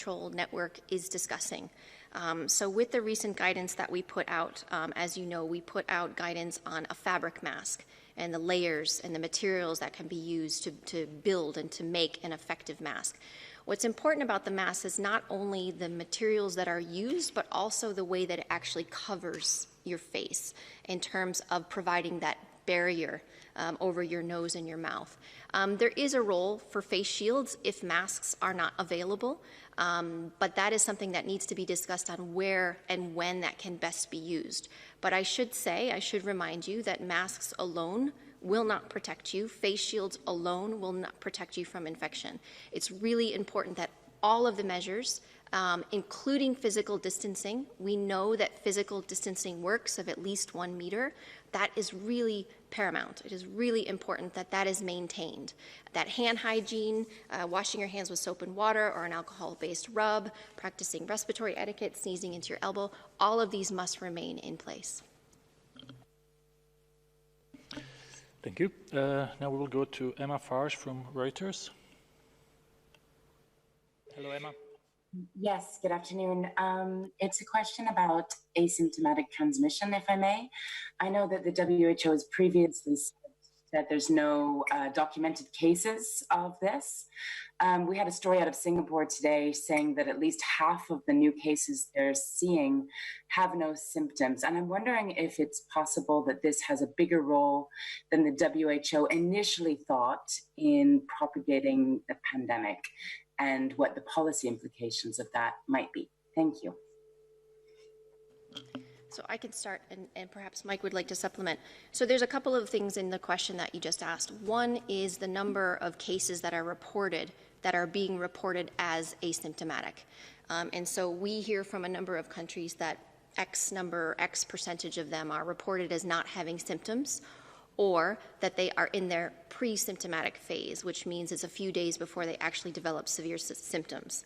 control network is discussing. So with the recent guidance that we put out, as you know, we put out guidance on a fabric mask and the layers and the materials that can be used to build and to make an effective mask. What's important about the mask is not only the materials that are used, but also the way that it actually covers your face in terms of providing that barrier over your nose and your mouth. There is a role for face shields if masks are not available, but that is something that needs to be discussed on where and when that can best be used. But I should remind you that masks alone will not protect you. Face shields alone will not protect you from infection. It's really important that all of the measures, including physical distancing, we know that physical distancing works of at least 1 meter. That is really paramount. It is really important that that is maintained. That hand hygiene, washing your hands with soap and water or an alcohol-based rub, practicing respiratory etiquette, sneezing into your elbow, all of these must remain in place. Thank you. Now we will go to Emma Farge from Reuters. Hello, Emma. Yes, good afternoon. It's a question about asymptomatic transmission, if I may. I know that the WHO has previously said that there's no documented cases of this. We had a story out of Singapore today saying that at least half of the new cases they're seeing have no symptoms. And I'm wondering if it's possible that this has a bigger role than the WHO initially thought in propagating the pandemic, and what the policy implications of that might be. Thank you. So I can start, and perhaps Mike would like to supplement. So there's a couple of things in the question that you just asked. One is the number of cases that are reported, that are being reported as asymptomatic. And so we hear from a number of countries that X percentage of them are reported as not having symptoms, or that they are in their pre-symptomatic phase, which means it's a few days before they actually develop severe symptoms.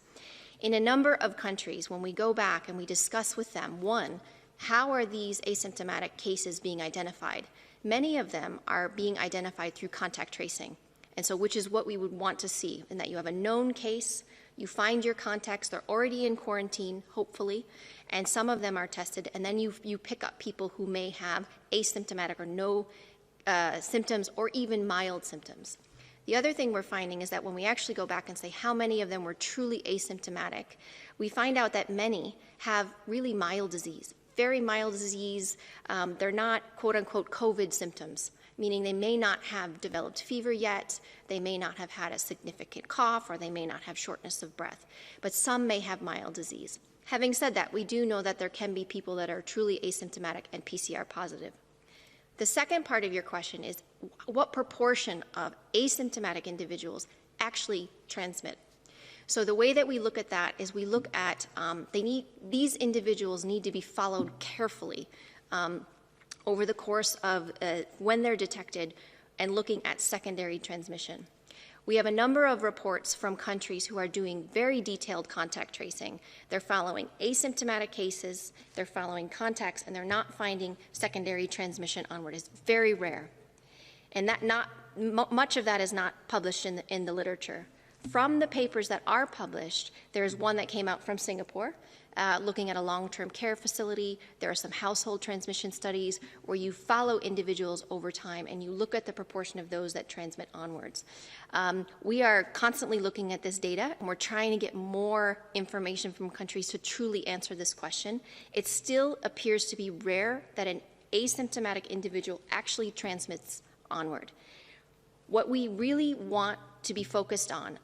In a number of countries, when we go back and we discuss with them, one, how are these asymptomatic cases being identified? Many of them are being identified through contact tracing, and so which is what we would want to see, in that you have a known case, you find your contacts, they're already in quarantine, hopefully, and some of them are tested, and then you pick up people who may have asymptomatic or no symptoms or even mild symptoms. The other thing we're finding is that when we actually go back and say how many of them were truly asymptomatic, we find out that many have really mild disease, very mild disease. They're not quote unquote COVID symptoms, meaning they may not have developed fever yet, they may not have had a significant cough, or they may not have shortness of breath, but some may have mild disease. Having said that, we do know that there can be people that are truly asymptomatic and PCR positive. The second part of your question is what proportion of asymptomatic individuals actually transmit. So the way that we look at that is we look at these individuals need to be followed carefully over the course of when they're detected and looking at secondary transmission. We have a number of reports from countries who are doing very detailed contact tracing. They're following asymptomatic cases, they're following contacts, and they're not finding secondary transmission onward. It's very rare. And much of that is not published in the literature. From the papers that are published, there's one that came out from Singapore, looking at a long-term care facility. There are some household transmission studies where you follow individuals over time and you look at the proportion of those that transmit onwards. We are constantly looking at this data, and we're trying to get more information from countries to truly answer this question. It still appears to be rare that an asymptomatic individual actually transmits onward. What we really want to be focused on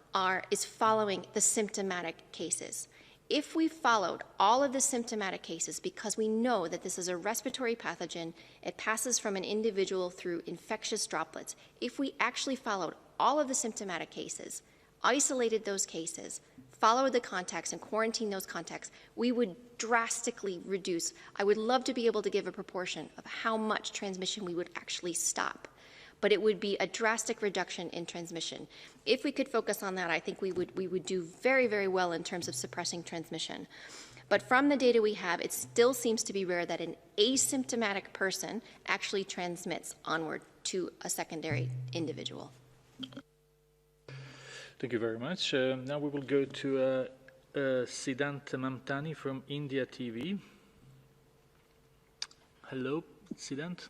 is following the symptomatic cases. If we followed all of the symptomatic cases, because we know that this is a respiratory pathogen, it passes from an individual through infectious droplets. If we actually followed all of the symptomatic cases, isolated those cases, followed the contacts and quarantined those contacts, we would drastically reduce. I would love to be able to give a proportion of how much transmission we would actually stop, but it would be a drastic reduction in transmission. If we could focus on that, I think we would do very, very well in terms of suppressing transmission. But from the data we have, it still seems to be rare that an asymptomatic person actually transmits onward to a secondary individual. Thank you very much. Now we will go to Siddhant Mamtani from India TV. Hello, Siddhant.